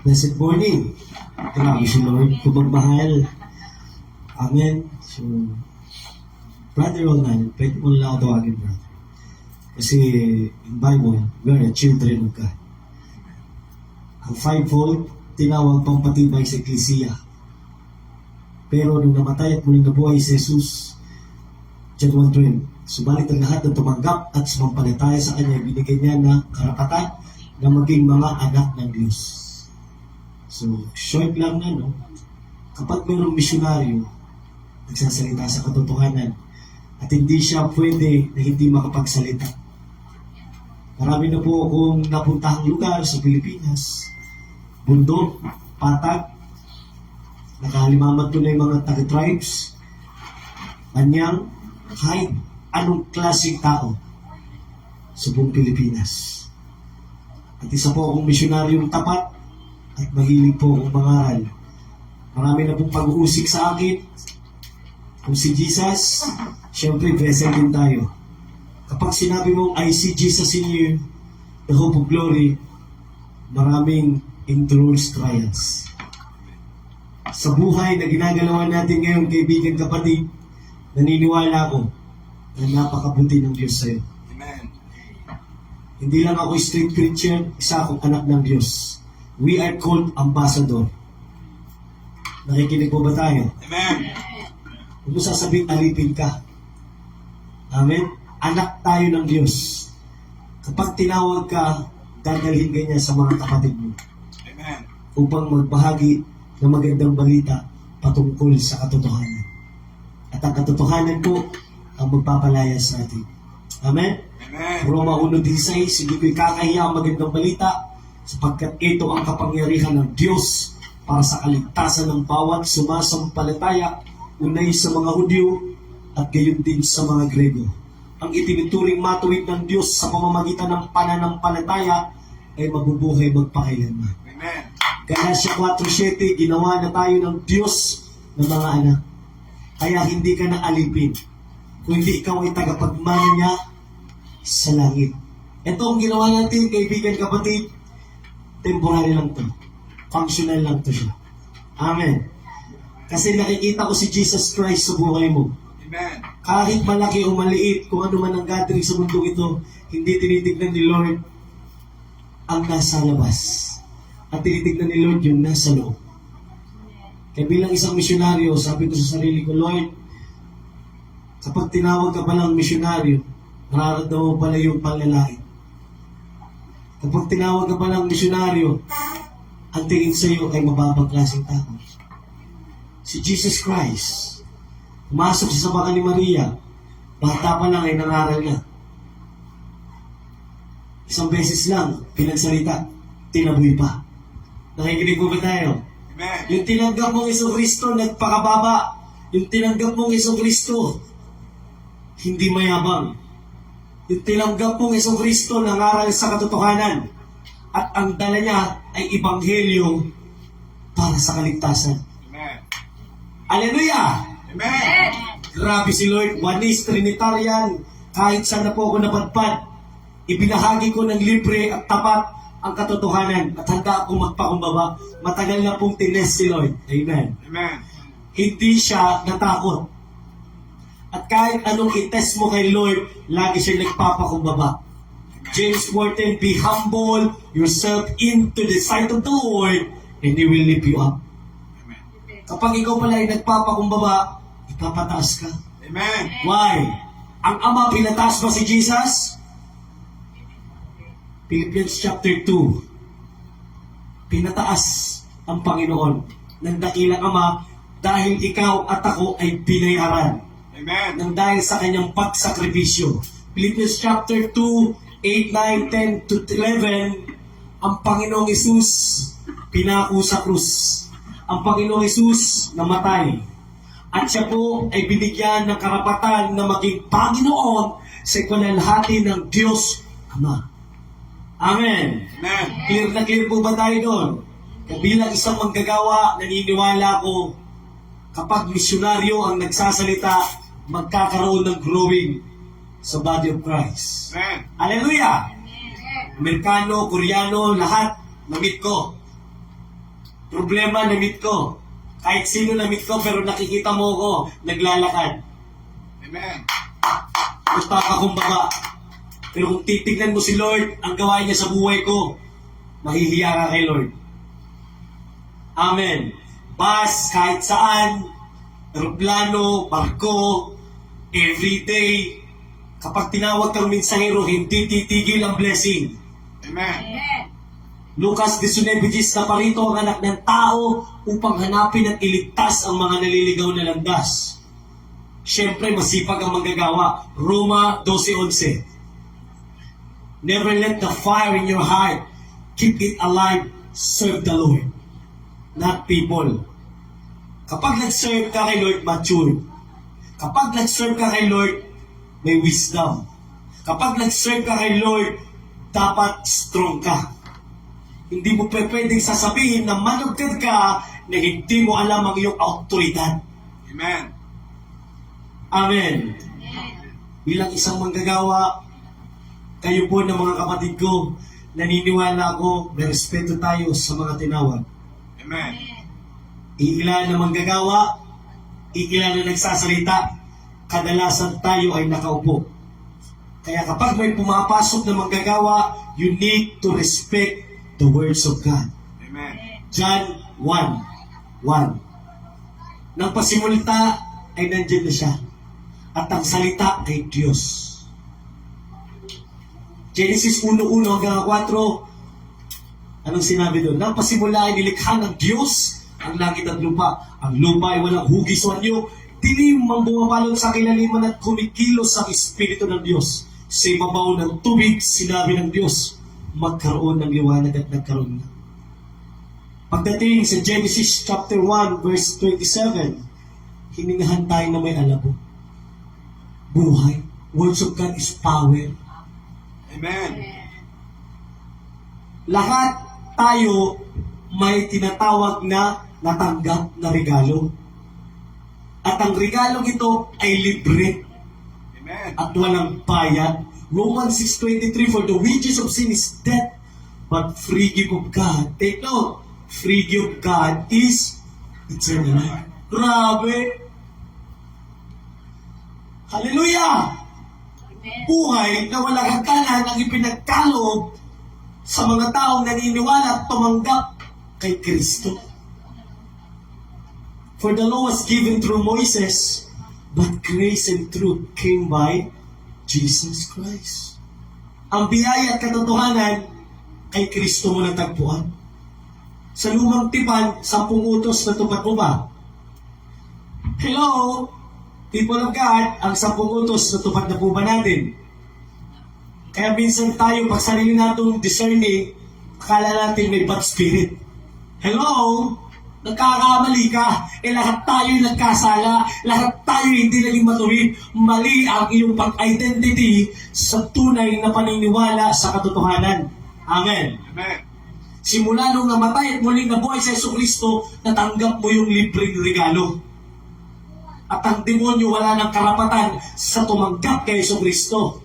Blessed morning. Grabe si Lord, kumagmahal. Amen. So, Brother Ronan, pwede mo lang ako tawagin, brother. Kasi, in Bible, we are children of God. Ang fivefold, tinawag pang patibay sa Eklesiya. Pero nung namatay at muling nabuhay si Jesus, John 1:12, subalit ang lahat na tumanggap at sumampalataya sa Kanya, binigay niya na karapatan na maging mga anak ng Diyos. So, short lang na, no? Kapag mayroong misyonaryo, nagsasalita sa katotohanan, at hindi siya pwede na hindi makapagsalita. Marami na po akong napuntahang lugar sa Pilipinas, bundok, patag, nakahalimamat ko na yung mga taga-tribes, anyang, kahit anong klaseng tao sa buong Pilipinas. At isa po akong misyonaryong tapat at mahilig po akong mangaral. Marami na pong pag-uusik sa akin. Kung si Jesus, syempre vessel din tayo. Kapag sinabi mong I see Jesus in you, the hope of glory, maraming endurance trials. Sa buhay na ginagalawan natin ngayon, kaibigan, kapatid, naniniwala ko na napakabuti ng Diyos sa'yo. Amen. Hindi lang ako street Christian, isa akong anak ng Diyos. We are called ambassador. Nakikinig po ba tayo? Amen. Huwag mo sasabihin, alipin ka. Amen? Anak tayo ng Diyos. Kapag tinawag ka, dadalhin ka niya sa mga kapatid mo Amen. upang magbahagi ng magandang balita patungkol sa katotohanan. At ang katotohanan po ang magpapalaya sa atin. Amen? Amen. Roma 1:16, hindi ko ikakahiya ang magandang balita sapagkat ito ang kapangyarihan ng Diyos para sa kaligtasan ng bawat sumasampalataya, unay sa mga Hudyo at gayon din sa mga Grego. Ang itinuturing matuwid ng Diyos sa pamamagitan ng pananampalataya ay mabubuhay magpakailanman. Amen. Galatia 4:7, ginawa na tayo ng Diyos ng mga anak. Kaya hindi ka na alipin, kundi ikaw ay tagapagmana niya sa langit. Ito ang ginawa natin, kaibigan, kapatid. Temporary lang to. Functional lang to siya. Amen. Kasi nakikita ko si Jesus Christ sa buhay mo. Amen. Kahit malaki o maliit, kung ano man ang gathering sa mundo ito, hindi tinitignan ni Lord ang nasa labas. At tinitignan ni Lord yung nasa loob. Kaya bilang isang misyonaryo, sabi ko sa sarili ko, Lord, kapag tinawag ka palang misyonaryo, nararamdaman mo pala yung panlalait. Kapag tinawag ka palang misyonaryo, ang tingin sa iyo ay mababang klaseng tao. Si Jesus Christ, pumasok sa sabakan ni Maria, bata pa lang ay nangaral niya. Isang beses lang, pinagsalita, tinaboy pa. Nakikinig po ba tayo? Amen. Yung tinanggap mong Jesucristo, nagpakababa. Yung tinanggap mong Jesucristo, hindi mayabang. Yung tinanggap mong Jesucristo, nangaral sa katotohanan. At ang dala niya ay ebanghelyo para sa kaligtasan. Amen. Hallelujah! Amen. Grabe si Lord, Oneness, Trinitarian, kahit saan na po ako napadpad, ibinahagi ko ng libre at tapat ang katotohanan at handa akong magpakumbaba. Matagal na pong tinest si Lord. Amen. Amen. Hindi siya natakot. At kahit anong itest mo kay Lord, lagi siya nagpapakumbaba. James 4:10, be humble yourself into the sight of the Lord and He will lift you up. Amen. Kapag ikaw pala ay nagpapakumbaba, ipapataas ka. Amen. Why? Ang Ama, pinataas ba si Jesus? Philippians chapter 2. Pinataas ang Panginoon ng dakilang Ama dahil ikaw at ako ay binayaran Amen. ng dahil sa kanyang pagsakripisyo. Philippians chapter 2, 8, 9, 10 to 11, ang Panginoong Hesus pinako sa krus. Ang Panginoong Hesus namatay. At siya po ay binigyan ng karapatan na maging Panginoon sa ikalalhati ng Diyos Ama. Amen. Amen. Clear na clear po ba tayo doon? Bilang isang manggagawa, naniniwala ko, kapag misyonaryo ang nagsasalita, magkakaroon ng growing sa body of Christ. Amen. Hallelujah! Amerikano, Koreano, lahat, namit ko. Problema, na-meet ko. Kahit sino na-meet ko, pero nakikita mo ko, naglalakad. Amen. Magpapakumbaba. Pero kung titignan mo si Lord, ang gawain niya sa buhay ko, mahihiya ka kay Lord. Amen. Bus, kahit saan, aeroplano, barko, everyday, kapag tinawag kang mensahero, hindi titigil ang blessing. Amen. Lucas 19:10, na parito ang anak ng tao upang hanapin at iligtas ang mga naliligaw na landas. Siyempre, masipag ang manggagawa. Roma 12:11. Never let the fire in your heart. Keep it alive. Serve the Lord, not people. Kapag nag-serve ka kay Lord, mature. Kapag nag-serve ka kay Lord, may wisdom. Kapag nag-serve ka kay Lord, dapat strong ka. Hindi mo pwedeng sasabihin na manugkad ka na hindi mo alam ang iyong autoridad. Amen. Amen. Bilang isang manggagawa, kayo po ng mga kapatid ko, naniniwala ako, may respeto tayo sa mga tinawag. Amen. Iilan na manggagawa, iilan na nagsasalita, kadalasan tayo ay nakaupo. Kaya kapag may pumapasok na manggagawa, you need to respect the words of God. Amen. John 1:1. Nang pasimulta ay nandiyan na siya. At ang salita ay Diyos. Genesis 1:1 hanggang 4. Anong sinabi doon? Nang pasimula ay nilikha ng Diyos ang langit at lupa. Ang lupa ay walang hugis o anyo. Dilim ang bumapalot sa kilaliman at kumikilos ang Espiritu ng Diyos. Sa ibabaw ng tubig, sinabi ng Diyos, magkaroon ng liwanag at nagkaroon na. Pagdating sa Genesis chapter 1 verse 27, hiningahan tayo na may alabo. Buhay. Words of God is power. Amen. Lahat tayo may tinatawag na natanggap na regalo. At ang regalong ito ay libre Amen. at walang bayad. Romans 6:23, for the wages of sin is death, but free gift of God. Take note, free gift of God is eternal life. Grabe! Hallelujah! Buhay na walang hangganan ang ipinagkaloob sa mga taong naniniwala at tumanggap kay Kristo. For the law was given through Moses, but grace and truth came by Jesus Christ. Ang biyaya at katotohanan kay Kristo mo natagpuan. Sa lumang tipan, 10 utos na tupad mo ba? Hello? People of God, ang 10 utos na tupad na po ba natin? Kaya minsan tayo, pag sarili natong discerning, akala natin may bad spirit. Hello? Nagkakamali ka. Lahat tayo nagkasala. Lahat tayo hindi naging matuwid. Mali ang iyong pag-identity sa tunay na paniniwala sa katotohanan. Amen. Amen. Simula nung namatay at muling nabuhay sa Jesucristo, natanggap mo yung libreng regalo. At ang demonyo wala ng karapatan sa tumanggap kay Jesucristo.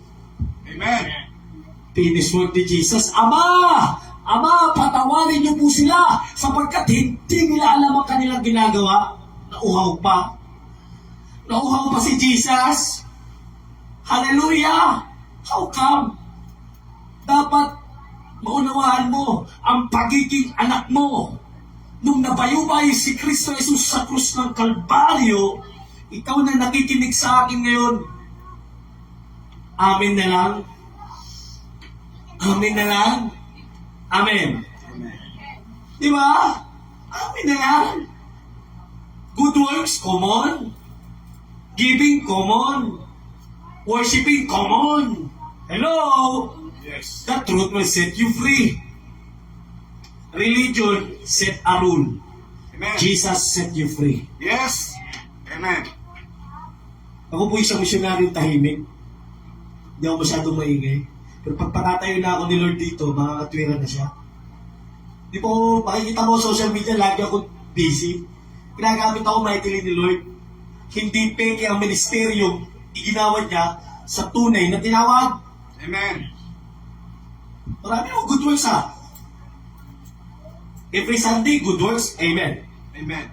Amen. Finished work ni Jesus. Ama! Ama, patawarin niyo po sila sapagkat hindi nila alam ang kanilang ginagawa. Nauhaw pa. Nauhaw pa si Jesus. Hallelujah! How come? Dapat maunawaan mo ang pagiging anak mo. Nung nabayubay si Kristo Jesus sa krus ng Kalbaryo, ikaw na nakikinig sa akin ngayon. Amen na lang. Amen na lang. Amen. Di ba? Amen na lang. Good works, common. Giving, common. Worshipping, common. Hello? Yes. The truth will set you free. Religion set a rule. Amen. Jesus set you free. Yes. Amen. Ako po isang misyonaryo tahimik. Hindi ako masyadong maingay. Pero pag patatayo na ako ni Lord dito, makakatwira na siya. Di po, makikita mo social media, lagi ako busy. Ginagamit ako mightily ni Lord. Hindi peke ang ministeryo, iginawad niya sa tunay na tinawag. Amen. Marami akong good works ha. Every Sunday, good works. Amen. Amen.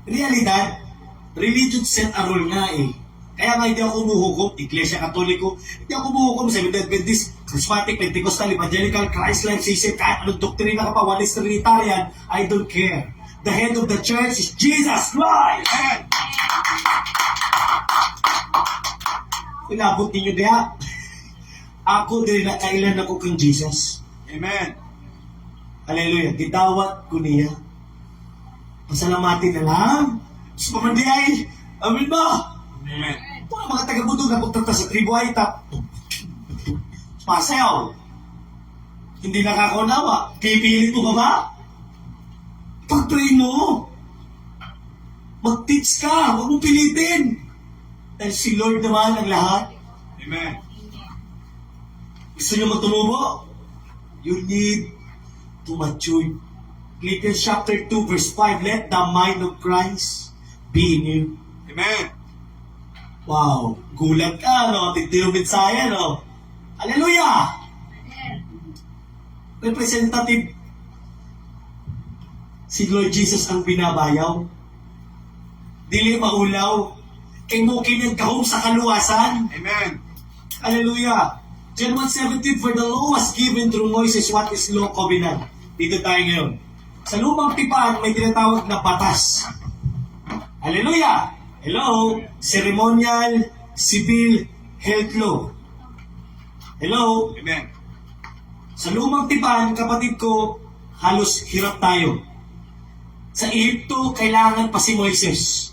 Realidad, religion set a rule nga eh. Kaya nga hindi ako umuhukom, Iglesia Katoliko, hindi ako umuhukom sa Seventh Adventist, Charismatic, Pentecostal, Evangelical, Christ-like, CC, kahit anong doktrina ka pa, Oneness Trinitarian, I don't care. The head of the church is Jesus Christ! Amen. Inabot ninyo diya. Ako din na kailan ako kang Jesus. Amen. Hallelujah. Gitawat ko niya. Pasalamatin na lang. Sa pamandiay. Amen ba? Amen. Mga mga taga-bundog na punta sa tribu ay pasayaw. Hindi nakakaunawa. Pipilit mo ba ba? Pag-pray mo. Mag-teach ka. Huwag mong pilitin. Dahil si Lord naman ang lahat. Amen. Gusto nyo magtumubo? You need to mature. Philippians chapter 2 verse 5, let the mind of Christ be in you. Amen. Wow, gulat ka, no? Titiro Mensaya, no? Hallelujah! Representative si Lord Jesus ang binabayaw. Dili maulaw. Kay mo kinagkahong sa kaluwasan. Amen. Hallelujah! John 1:17, for the law was given through Moses, what is law covenant? Dito tayo ngayon. Sa lumang tipan, may tinatawag na batas. Hallelujah! Hello? Ceremonial, civil, health law. Hello? Amen. Sa lumang tipan, kapatid ko, halos hirap tayo. Sa Egypto, kailangan pa si Moises.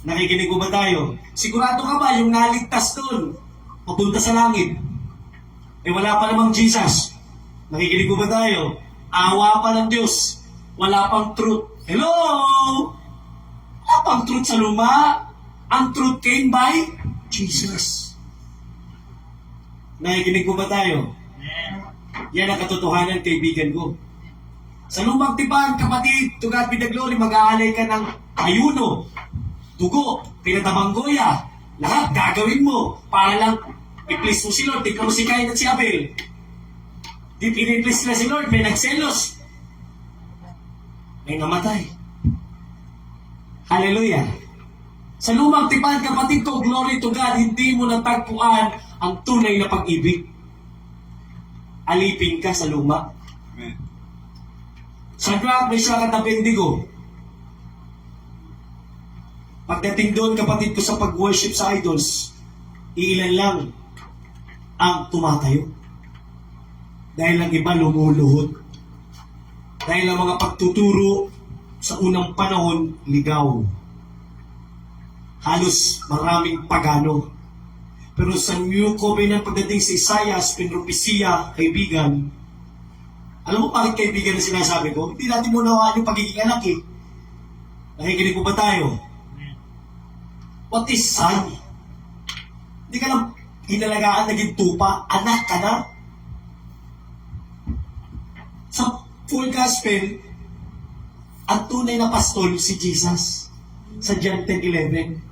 Nakikinig mo ba tayo? Sigurado ka ba yung naligtas doon, papunta sa langit? Eh wala pa namang Jesus. Nakikinig mo ba tayo? Awa pa ng Diyos. Wala pang truth. Hello? Wala pang truth sa luma. Ang truth came by Jesus. Nakikinig mo ba tayo? Yan ang katotohanan, kaibigan ko. Sa lumang tipan, kapatid, to God be the glory, mag-aalay ka ng ayuno, dugo, pinatamanggoya, lahat gagawin mo para lang i-please mo si Lord. Tignan mo si Cain at si Abel. Di piniplease na si Lord, may nagselos. May namatay. Hallelujah. Sa lumang tipan, kapatid ko, glory to God, hindi mo natagpuan ang tunay na pag-ibig. Alipin ka sa luma. Amen. Shadrach, Meshach at Abednego. Pagdating doon, kapatid ko, sa pag-worship sa idols, iilan lang ang tumatayo. Dahil ang iba lumuluhod. Dahil ang mga pagtuturo sa unang panahon, ligaw. Halos maraming pagano. Pero sa New Covenant, pagdating sa Isaiah, pinropesiya, kaibigan, alam mo bakit kaibigan na sinasabi ko? Hindi natin munawaan yung pagiging anak eh. Nakikinig po ba tayo? What is son? Hindi ka lang hinalagaan naging tupa, anak ka na. Sa full gospel, ang tunay na pastol si Jesus sa John 10:11.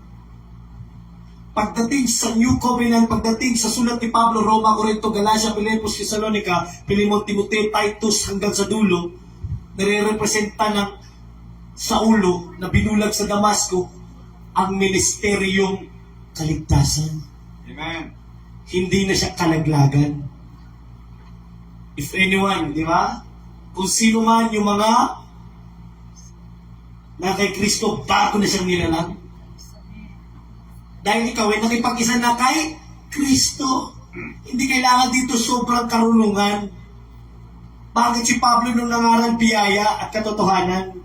Pagdating sa New Covenant, pagdating sa sulat ni Pablo, Roma, Corinto, Galacia, Filipos, Thessalonica, Pilimon, Timoteo, Titus, hanggang sa dulo, nare-representa ng Saulo na binulag sa Damasco ang ministeryong kaligtasan. Amen. Hindi na siya kalaglagan. If anyone, di ba? Kung sino man yung mga na kay Kristo, bago na siyang nilalang. Dahil ikaw ay nakipag-isa na kay Kristo. Hindi kailangan dito sobrang karunungan. Bakit si Pablo nung nangaral biyaya at katotohanan?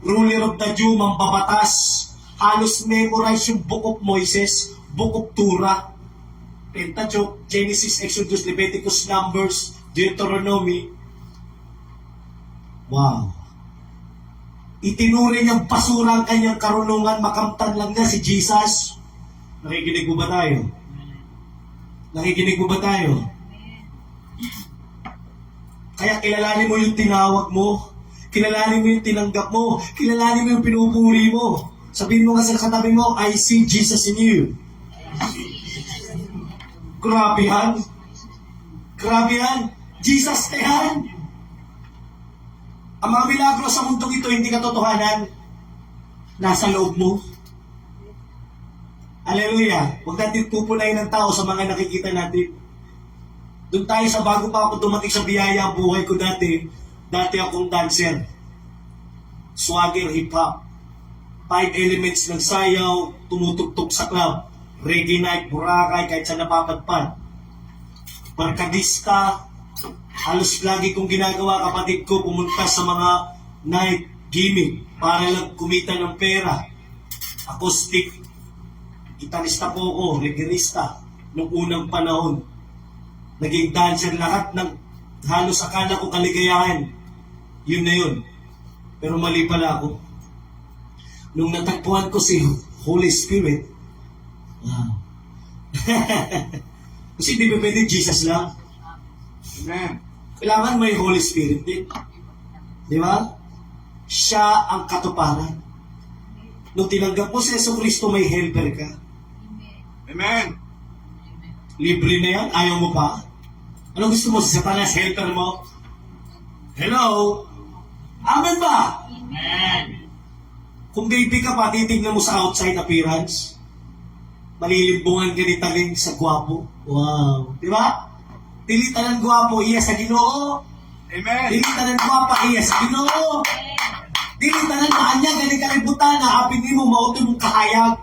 Ruler of the Jew, mambabatas. Halos memorize yung Book of Moses, Book of Torah, Pentateuch, Genesis, Exodus, Leviticus, Numbers, Deuteronomy. Wow. Itinuri niyang basura ang kanyang karunungan, makamtan lang niya si Jesus. Nakikinig mo ba tayo? Nakikinig mo ba tayo? Kaya kilalanin mo yung tinawag mo, kilalanin mo yung tinanggap mo, kilalanin mo yung pinupuri mo. Sabihin mo nga sa katabi mo, I see Jesus in you. Grabe yan. Grabe yan. Jesus na yan. Ang mga milagro sa mundong ito, hindi katotohanan. Nasa loob mo. Hallelujah. Huwag natin pupunayin ng tao sa mga nakikita natin. Doon tayo sa bago pa ako dumating sa biyaya ang buhay ko dati akong dancer. Swagger, hip-hop. 5 elements ng sayaw, tumutugtog sa club. Reggae night, Boracay, kahit sa napapadpad. Barkadista, halos lagi kong ginagawa kapatid ko pumunta sa mga night gimmick para lang kumita ng pera. Acoustic, gitarista po ako, reggaeista noong unang panahon. Naging dancer lahat ng halos akala ko kaligayahan. Yun na yun. Pero mali pala ako. Nung natagpuan ko si Holy Spirit, wow. Kasi di ba pwede Jesus lang? Amen. Kailangan may Holy Spirit din. Di ba? Siya ang katuparan. Nung tinanggap mo si Yeso Cristo, may helper ka. Amen. Libre na yan? Ayaw mo pa? Anong gusto mo? Si Satanas, helper mo? Hello? Amen ba? Amen. Kung baby ka pa, titignan mo sa outside appearance. Malilimbungan ka ni Taling sa gwapo. Wow. Di ba? Dilitan ng gwapo, iya sa Ginoo. Amen. Dilitan ng gwapa, iya sa Ginoo. Dilitan ng maanya, galing kalibutan na apin mo, mauto mong kahayag.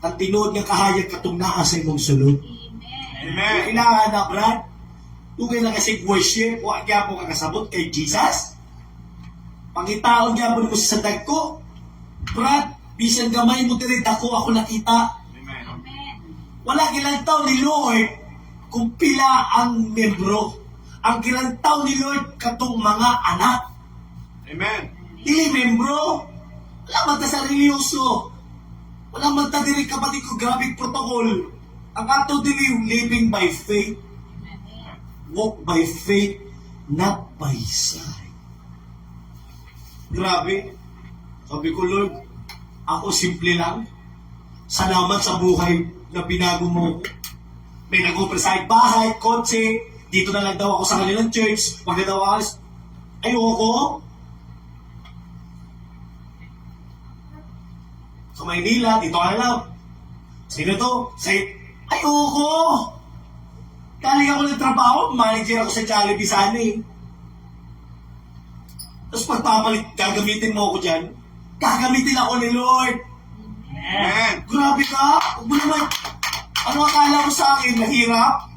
Ang tinuod nga kahayag katong naa sa imong sulod. Amen. Kailangan na, Brad. Tugay na kasi worship, huwag kaya po kakasabot kay Jesus. Pangitaon niya mo sa sadag ko. Brad, bisan gamay mo diri, ako nakita. Amen. Wala kilantaw ni Lord kung pila ang membro. Ang kilantaw ni Lord katong mga anak. Amen. Dili membro. Wala man ta sa religyoso. Wala man ta diri kapatid ko, grabing protocol. Ang ato dili living by faith. Walk by faith, not by sight. Grabe. Sabi ko, Lord, ako simple lang. Salamat sa buhay na binago mo. May nag-oversight bahay, kotse, dito na lang daw ako sa kanilang church, wag na daw ako. Ayoko. Sa Maynila, dito ka na lang. Sino to? Ayoko. Galing ako ng trabaho, manager ako sa Jollibee sana eh. Tapos pagpapalit, gagamitin mo ako dyan. Gagamitin ako ni Lord. Amen. Grabe ka! Huwag mo naman. Ano akala mo sa akin? Mahirap?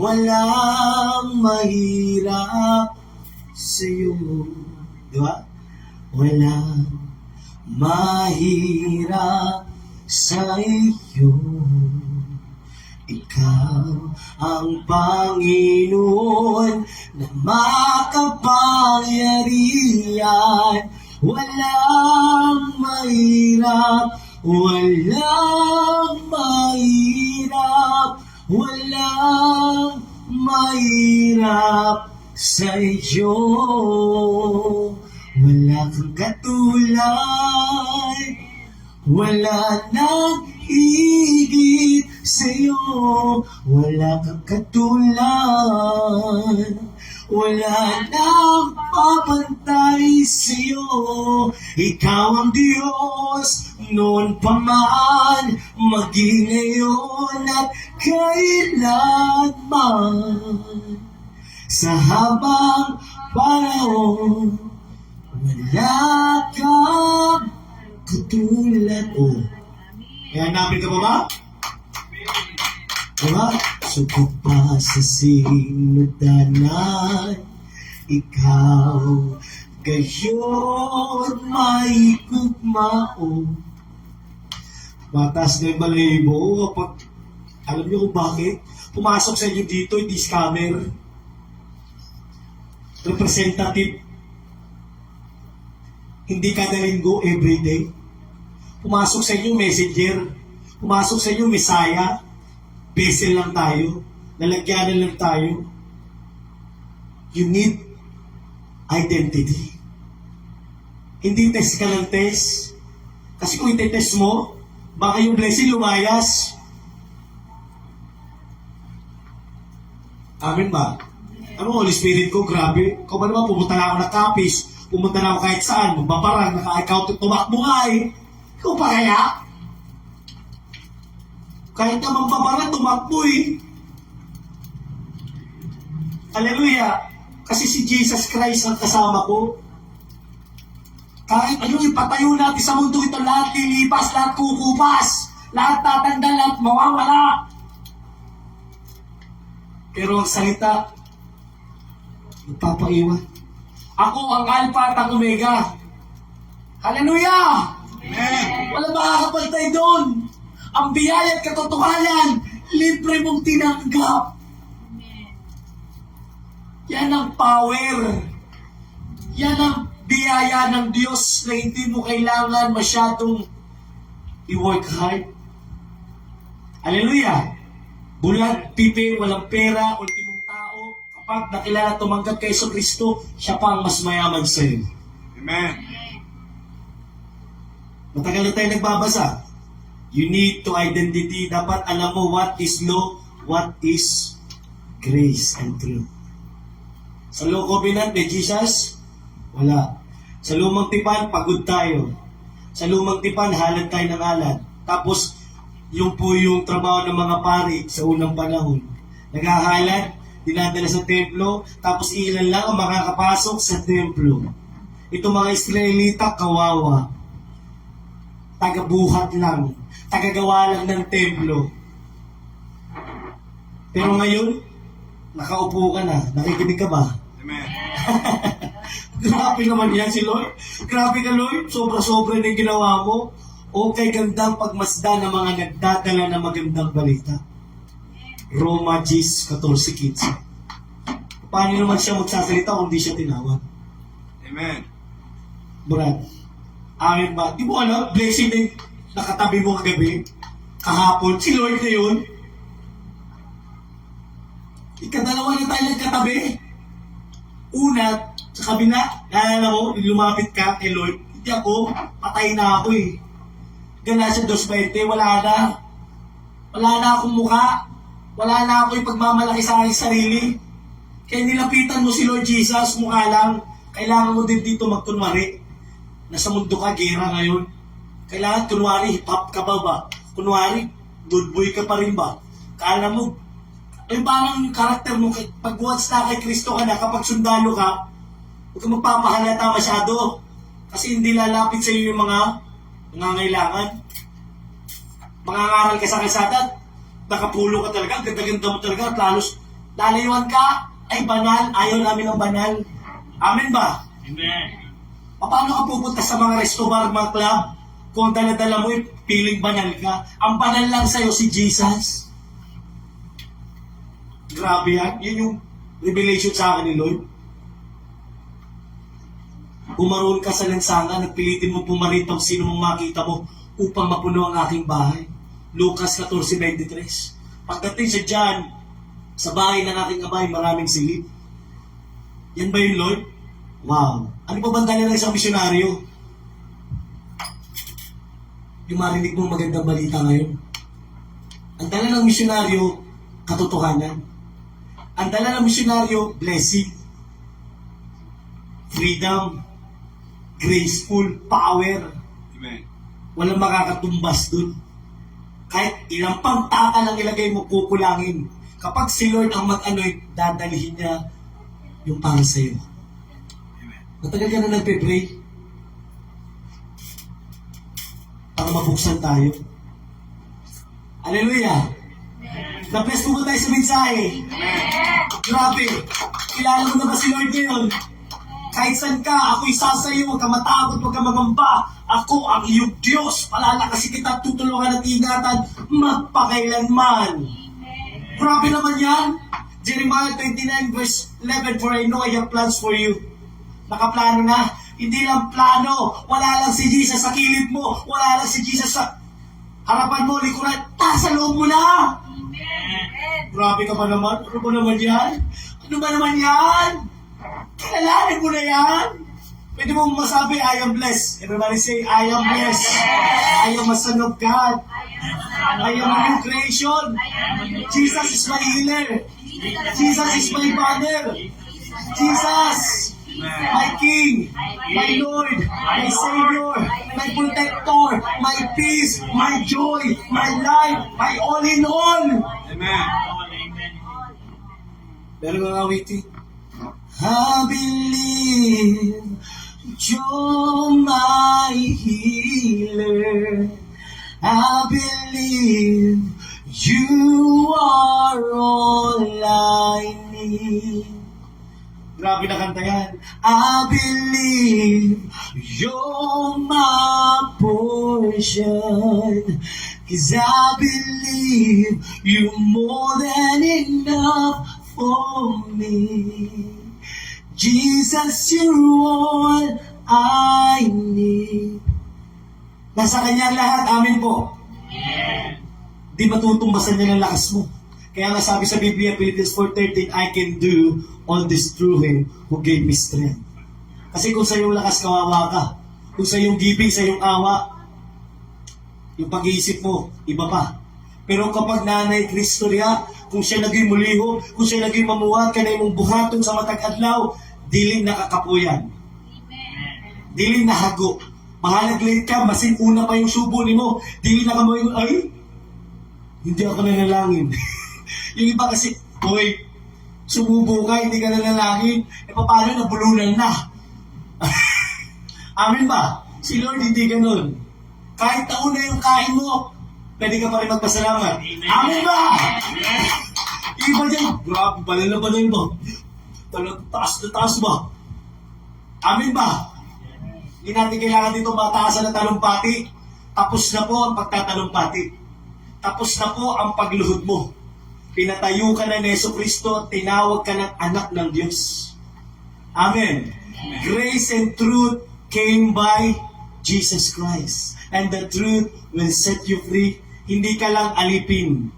Walang mahirap sa'yo. Di ba? Walang mahirap sa iyo. Ikaw ang Panginoon na makapangyarihan. Walang mahirap, walang mahirap, walang mahirap sa iyo. Wala kang katulad, wala nang higit sa'yo. Wala kang katulad, wala nang papantay sa'yo. Ikaw ang Diyos noon pa man, maging ngayon at kailanman. Sa habang panahon, wala kang katulad. Oh. Kaya hanapin ka ba ba? Diba? Sugod pa sa sinudanan, ikaw gayon may kugmao. Mataas na yung balahibo kapag alam niyo kung bakit? Pumasok sa inyo dito, hindi scammer. Representative. Hindi kada linggo, everyday. Pumasok sa inyo, messenger. Pumasok sa inyo, Messiah. Vessel lang tayo. Lalagyanan lang tayo. You need identity. Hindi test ka ng test. Kasi kung ite-test mo, baka yung blessing lumayas. Amen ba? Ano, Holy Spirit ko, grabe. Kung ba naman, pumunta na ako ng Capiz, pumunta na ako kahit saan, magbaparang, naka-account, tumakbo nga eh. Ikaw pa kaya? Kahit na magbaparang, tumakbo eh. Hallelujah. Kasi si Jesus Christ ang kasama ko. Kahit ano ipatayo natin sa mundo ito, lahat lilipas, lahat kukupas, lahat tatanda, lahat mawawala. Pero ang salita, magpapaiwan. Ako ang Alpha at ang Omega. Hallelujah! Amen. Wala makakapantay doon. Ang biyaya at katotohanan, libre mong tinanggap. Yan ang power. Yan ang biyaya ng Diyos na hindi mo kailangan masyadong i-work hard. Hallelujah! Bulag, pipi, walang pera, ultimong tao, kapag nakilala tumanggap kay Yesu Kristo, siya pa ang mas mayaman sa iyo. Amen. Matagal na tayo nagbabasa. You need to identity. Dapat alam mo what is law, what is grace and truth. Sa Law Covenant ni Jesus, wala. Sa lumang tipan, pagod tayo. Sa lumang tipan, halad tayo ng alad. Tapos, yung po yung trabaho ng mga pari sa unang panahon. Naghahalad, dinadala sa templo, tapos ilan lang ang makakapasok sa templo. Ito mga Israelita, kawawa. Tagabuhat lang. Tagagawa lang ng templo. Pero ngayon, nakaupo ka na. Nakikinig ka ba? Amen. Grabe naman yan si Lord. Grabe ka, Lord. Sobra-sobra na yung ginawa mo. Okay, gandang pagmasdan ng mga nagdadala ng magandang balita. Roma 10:14-15. Paano naman siya magsasalita kung di siya tinawag? Amen. Brad, amin ba? Di mo alam, blessing na yung nakatabi mo kagabi, kahapon, si Lord na yun. Ikadalawa na tayo nagkatabi. Una, sa kabila, naalala mo, lumapit ka kay Lord, hindi ako, patay na ako eh. Galatians 2:20, wala na. Wala na akong mukha. Wala na ako ipagmamalaki sa aking sarili. Kaya nilapitan mo si Lord Jesus, mukha lang. Kailangan mo din dito magkunwari. Nasa mundo ka, gera ngayon. Kailangan kunwari, hip-hop ka ba? Kunwari, good boy ka pa rin ba? Kala mo, ay parang yung karakter mo, pag once na kay Kristo ka na, kapag sundalo ka, huwag ka magpapahalata masyado. Kasi hindi lalapit sa iyo yung mga nangangailangan. Mangangaral ka sa kalsada, nakapulo ka talaga, ganda-ganda mo talaga, at lalos lalayuan ka, ay banal, ayaw namin ng banal. Amen ba? Amen. Paano ka pupunta sa mga resto bar, mga club, kung dala-dala mo, piling banal ka? Ang banal lang sa'yo si Jesus. Grabe yan. Yun yung revelation sa akin ni Lord. Pumaroon ka sa lansangan, nagpilitin mo pumarito sino mong makita mo upang mapuno ang aking bahay. Lucas 14:23. Pagdating sa John, sa bahay ng aking abay, maraming silid. Yan ba yun, Lord? Wow. Ano pa bang dala ng isang misyonaryo? Yung marinig mong magandang balita ngayon. Ang dala ng misyonaryo, katotohanan. Ang dala ng misyonaryo, blessing, freedom, graceful, power. Amen. Walang makakatumbas dun. Kahit ilang pang taka lang ilagay mo, kukulangin. Kapag si Lord ang mag-anoint, dadalihin niya yung para sa'yo. Matagal ka na nagpe-pray para mabuksan tayo. Hallelujah! Na-bless mo ba tayo sa mensahe? Grabe! Kilala mo na ba si Lord ngayon? Kahit saan ka, ako'y sasayo, huwag ka matakot, huwag ka mangamba. Ako ang iyong Diyos. Palalakasin kita, tutulungan at ingatan magpakailanman. Grabe naman yan. Jeremiah 29:11, For I know I have plans for you. Nakaplano na. Hindi lang plano. Wala lang si Jesus sa kilid mo. Wala lang si Jesus sa harapan mo, likuran. Sa loob mo na. Grabe ka pa naman. Ano ba naman yan? Ano ba naman yan? Kilalanin mo na yan. Pwede mo masabi, I am blessed. Everybody say, I am blessed. I am a son of God. I am a new creation. Jesus is my healer. Jesus is my Father. Jesus, my King, my Lord, my Savior, my Protector, my peace, my joy, my life, my all in all. Amen. Pero mga awitin, I believe you're my healer. I believe you are all I need. Grabe na kanta yan. I believe you're my portion. 'Cause I believe you're more than enough for me. Jesus, you're all I need. Nasa Kanya ang lahat. Amin po. Di matutumbasan niya ng lakas mo. Kaya nga sabi sa Biblia, Philippians 4:13, I can do all this through Him who gave me strength. Kasi kung sa iyong lakas, kawawa ka. Kung sa iyong giving, sa iyong awa, yung pag-iisip mo, iba pa. Pero kapag nanay Kristo niya, kung siya naging muliho, kung siya naging mamuhat, kanay mong buhaton sa matag adlaw, diling nakakapuyan. Diling nahago. Mahalag late ka, masin una pa yung subo ni mo. Diling nakamoy, ay, hindi ako nanalangin. Yung iba kasi, boy, sumubo ka, hindi ka nanalangin. E paano, nabulunan na. Amin ba? Si Lord hindi ganun. Kahit taon na yung kain mo, pwede ka pa rin magpasalamat. Amin ba? Iba dyan, grabe, banal na banal ba? Talagang taas na taas ba? Amin ba? Hindi natin kailangan dito mataasan ng talumpati. Tapos na po ang pagtatalumpati. Tapos na po ang pagluhod mo. Pinatayo ka na ni Jesucristo, tinawag ka ng anak ng Diyos. Amen. Grace and truth came by Jesus Christ. And the truth will set you free. Hindi ka lang alipin.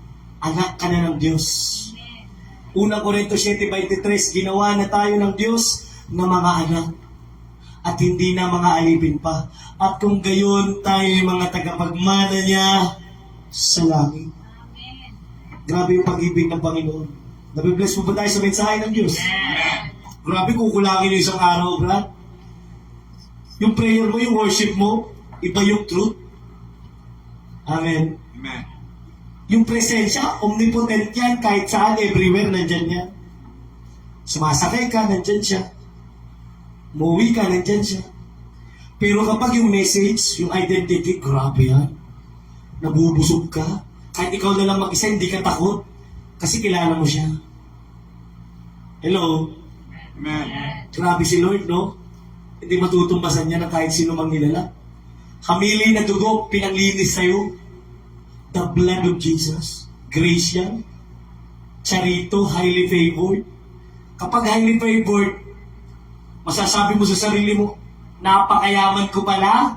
Anak ka na ng Diyos. Unang Korinto 7:23, ginawa na tayo ng Diyos na mga anak. At hindi na mga alipin pa. At kung gayon tayo mga tagapagmana niya sa langit. Grabe yung pag-ibig ng Panginoon. Nabibless mo ba tayo sa mensahe ng Diyos? Grabe, kukulangin yung isang araw, Brad. Yung prayer mo, yung worship mo, iba yung truth. Amen. Amen. Yung presensya, omnipotent yan, kahit saan, everywhere, nandyan yan. Sumasakay ka, nandyan siya. Umuwi ka, nandyan siya. Pero kapag yung message, yung identity, grabe yan. Nabubusog ka. Kahit ikaw na lang mag-isa, hindi ka takot. Kasi kilala mo siya. Hello? Amen. Grabe si Lord, no? Hindi matutumbasan niya na kahit sino mang nilala. Hamili na dugo, pinanglinis sa'yo. The blood of Jesus. Grace yan. Charito, highly favored. Kapag highly favored, masasabi mo sa sarili mo, napakayaman ko pala.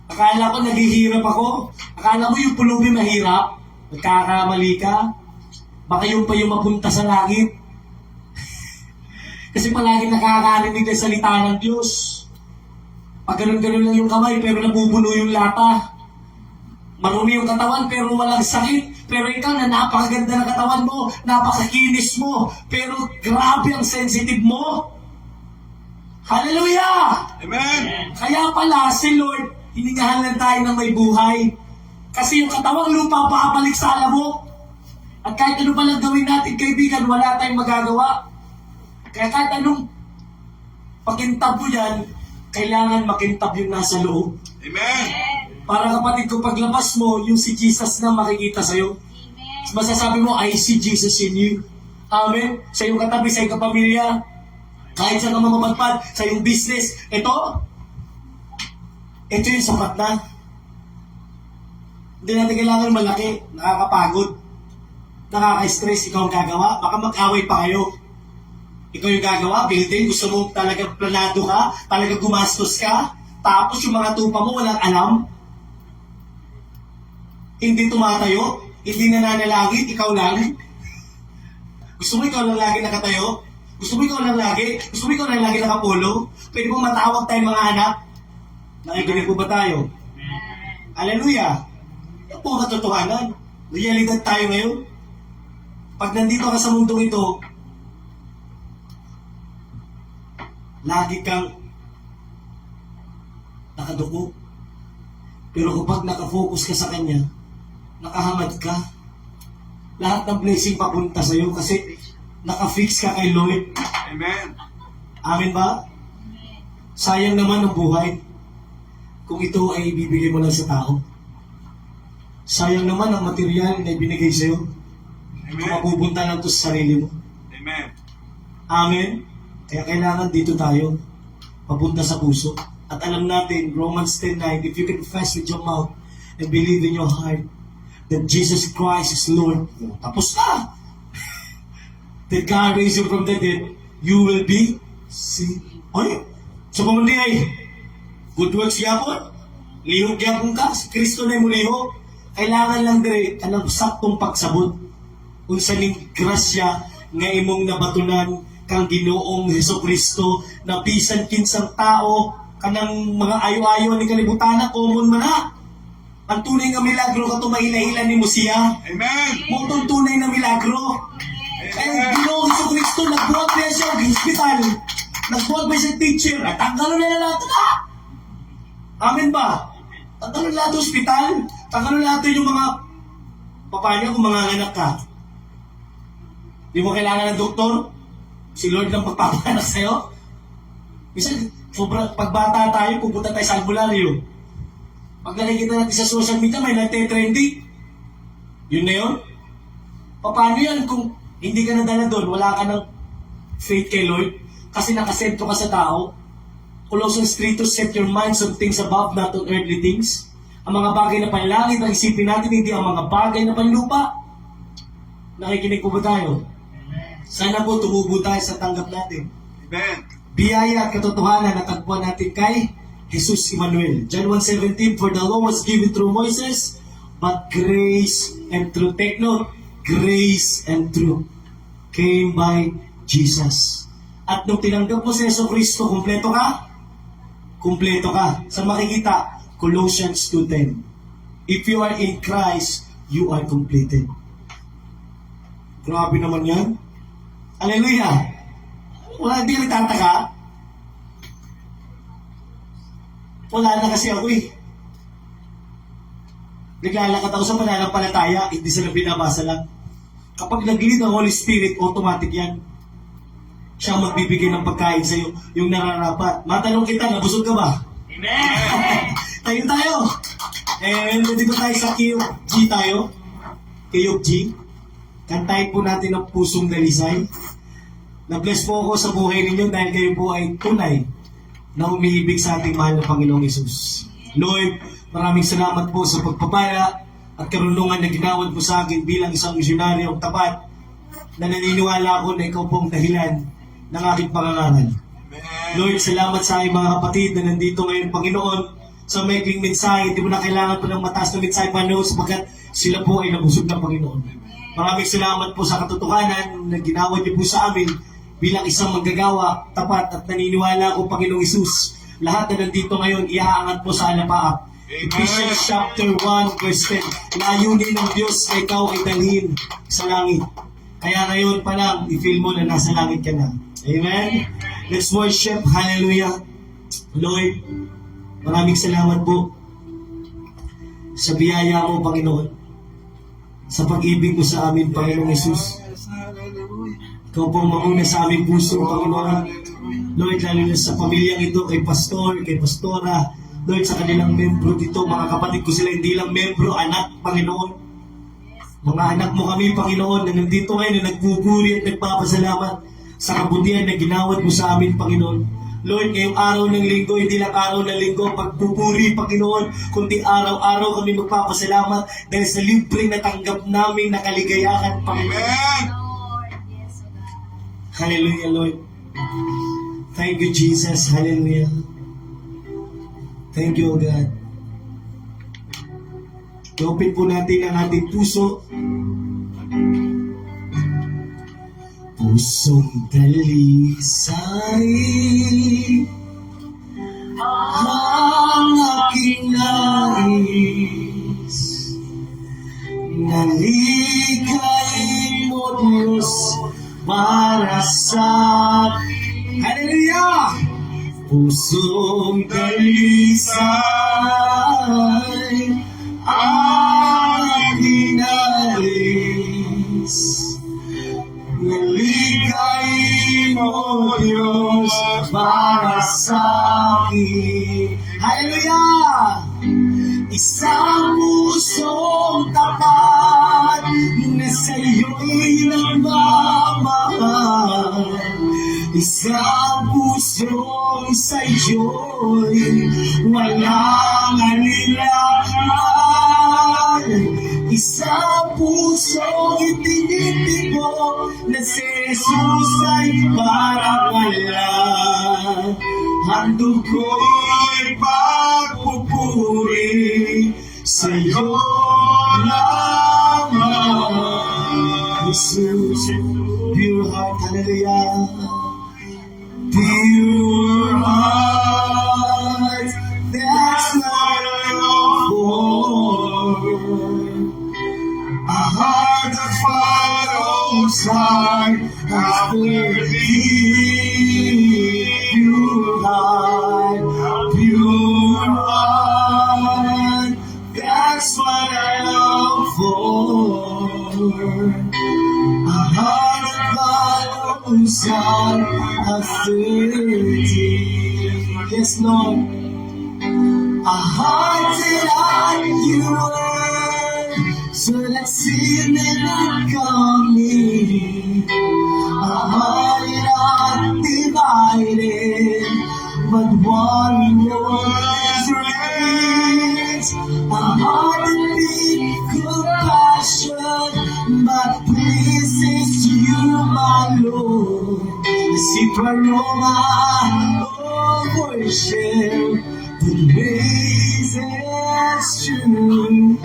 Akala ko naghihirap ako. Akala mo yung pulubi mahirap. Nagkakamali ka. Baka yung pa yung mapunta sa langit. Kasi palagi nakakarinig ng salita ng Diyos. Pag ganun-ganun lang yung kamay, pero nabubuno yung lata. Marumi yung katawan, pero walang sakit. Pero ikaw na napakaganda ng katawan mo, napakakinis mo, pero grabe ang sensitive mo. Hallelujah! Amen. Kaya pala, si Lord, hiningahan lang tayo ng may buhay. Kasi yung katawang lupa babalik sa alamok. At kahit ano pa lang gawin natin, kaibigan, wala tayong magagawa. Kaya kahit anong pakintab mo yan, kailangan makintab yung nasa loob. Amen. Para kapatid ko, paglabas mo, yung si Jesus na makikita sa'yo. Masasabi mo, I see Jesus in you. Amen. Sa iyong katabi, sa iyong kapamilya, kahit sa mamamadpad, sa iyong business, ito yung sapat na. Hindi natin kailangan malaki, nakakapagod, nakaka-stress, ikaw ang gagawa, baka mag-away pa kayo. Ikaw yung gagawa, building, gusto mo talagang planado ka, talagang gumastos ka, tapos yung mga tupa mo walang alam. Hindi tumatayo, hindi nananalangin, ikaw lang. Gusto mo ikaw lang lagi nakatayo? Gusto mo ikaw lang lagi? Gusto mo ikaw lang lagi nakapolo? Pwede mo matawag tayong mga anak? Nakikinig po ba tayo? Hallelujah! Yan po katotohanan. Realidad tayo ngayon. Pag nandito ka sa mundong ito, lagi kang nakaduko. Pero kapag nakafocus ka sa Kanya, nakahamad ka. Lahat ng blessing papunta sa'yo kasi nakafix ka kay Lord. Amen. Amen ba? Sayang naman ang buhay kung ito ay ibibigay mo lang sa tao. Sayang naman ang material na ibinigay sa'yo kung Amen. mapupunta lang ito sa sarili mo. Amen. Amen? Kaya kailangan dito tayo, papunta sa puso. At alam natin, Romans 10:9, if you confess with your mouth and believe in your heart that Jesus Christ is Lord, tapos na! That God raised you from the dead, you will be saved. Ay, so kung hindi ay, good works yapon, lihog yapon ka, si Kristo na yung mulihog. Kailangan lang dire, anong saktong pagsabot. Kung sa ning grasya, nga imong nabatunan, kang Ginoong Heso Kristo, na bisan kinsang tao, kanang mga ayo-ayo ni kalibutan na, common man na. Ang tunay nga milagro ka tumahila-hila ni mo siya. Amen. Mo itong tunay na milagro. Kaya Ginoong Heso Kristo, nagbuhat niya siya sa hospital. Nagbuhat ba siya teacher? At tanggalon na lahat na. Amen ba? Tanggalon lahat sa hospital. Tanggalon lahat yung mga paano kung mga anak ka. Di mo kailangan ng doktor. Si Lord lang pagpapanak sa'yo. Minsan, sobrang pagbata tayo, pupunta tayo sa albularyo. Pag nakikita natin sa social media, may nagte-trendy. Yun na yun. Paano yan kung hindi ka nadala doon, wala ka ng faith kay Lord, kasi nakasentro ka sa tao? Colossians 3 to set your minds on things above, not on earthly things. Ang mga bagay na panlangit ang isipin natin, hindi ang mga bagay na panlupa. Nakikinig po ba tayo? Sana po tumubo tayo sa tanggap natin. Amen. Biyaya at katotohanan na tagpuan natin kay Jesus Emmanuel. John 1:17, for the law was given through Moses, but grace and truth. Take note, grace and truth came by Jesus. At nung tinanggap mo si Yeso Cristo, kumpleto ka? Kumpleto ka. Sa makikita, Colossians 2:10. If you are in Christ, you are completed. Grabe naman yan. Hallelujah! Wala, hindi ka nagtataka? Wala na kasi ako eh. Naglalakad ako sa pananampalataya, hindi sila binabasa lang. Kapag nag-lead ang Holy Spirit, automatic yan. Siya ang magbibigay ng pagkain sa'yo, yung nararapat. Matanong kita, nabusog ka ba? Amen. Tayo. Dito tayo sa Kiyog G tayo. Kiyog G. Kantahin po natin ang pusong dalisay. Na-bless po ako sa buhay ninyo dahil kayo po ay tunay na umiibig sa ating mahal na Panginoong Yesus. Lord, maraming salamat po sa pagpapala at karunungan na ginawad po sa akin bilang isang misyonaryo tapat na naniniwala ako na ikaw pong dahilan ng aking pangangaral. Lord, salamat sa aking mga kapatid na nandito ngayon, Panginoon, sa maikling mensahe. Hindi mo na kailangan po ng mataas na mensahe, Panginoon, sapagkat sila po ay nabusog ng Panginoon. Maraming salamat po sa katotohanan na ginawad niyo po sa amin bilang isang manggagawa, tapat at naniniwala ko, Panginoong Isus. Lahat na nandito ngayon, iaangat po sa alapaap. Ephesians chapter 1, verse 10. Layunin ng Diyos na ikaw ay dalhin sa langit. Kaya ngayon pa lang, i-feel mo na nasa langit ka na. Amen? Let's worship. Hallelujah. Lord, maraming salamat po sa biyaya mo, Panginoon. Sa pag-ibig mo sa amin, Panginoong Isus. Ikaw pong mauna sa aming puso, Panginoon. Lord, lalo na sa pamilyang ito, kay Pastor, kay Pastora, Lord, sa kanilang membro dito, mga kapatid ko sila, hindi lang membro, anak, Panginoon. Mga anak mo kami, Panginoon, na nandito ngayon, na nagpupuri at nagpapasalamat sa kabutihan na ginawad mo sa amin, Panginoon. Lord, ngayong araw ng linggo, hindi lang araw ng linggo, pagpupuri, Panginoon, kundi araw-araw kami magpapasalamat dahil sa libre na tanggap namin na kaligayahan, Panginoon. Amen. Hallelujah, Lord. Thank you, Jesus. Hallelujah. Thank you, God. I-open po natin ang ating puso. Pusong dalisay ang aking nais. Nalikay mo't Diyos para sa akin. Hallelujah! Pusong dalisay ang hinalis. Naligay mo, Diyos, para sa akin. Hallelujah! Isang pusong tapat na sa'yo'y nagmamahal. Isang pusong sa'yo'y walang alinlangan. Isang pusong itinitibo na si Jesus ay parang alam. Handog ko'y pagpupuri sa'yo lamang. Jesus, pure heart, hallelujah. Pure heart, that's what I long for. A heart that follows hard after thee. Pure heart, that's what I long for. A heart that follows hard after thee. Yes, Lord. A heart that I yearn, so that sin may not come in. A heart that undivided, but one Lord reigns. A heart that needs compassion, but pleases you, my Lord. A sweet aroma of worship, the praises true.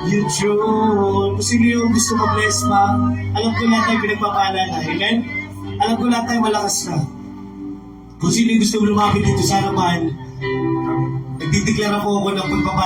You true. Kung sino yung gusto mag-bless pa, alam ko lahat tayo pinagpapala na. Amen? Alam ko lahat tayo malakas na. Kung sino yung gusto lumapit dito sa harapan, nagdideklara po ako ng pagpapala.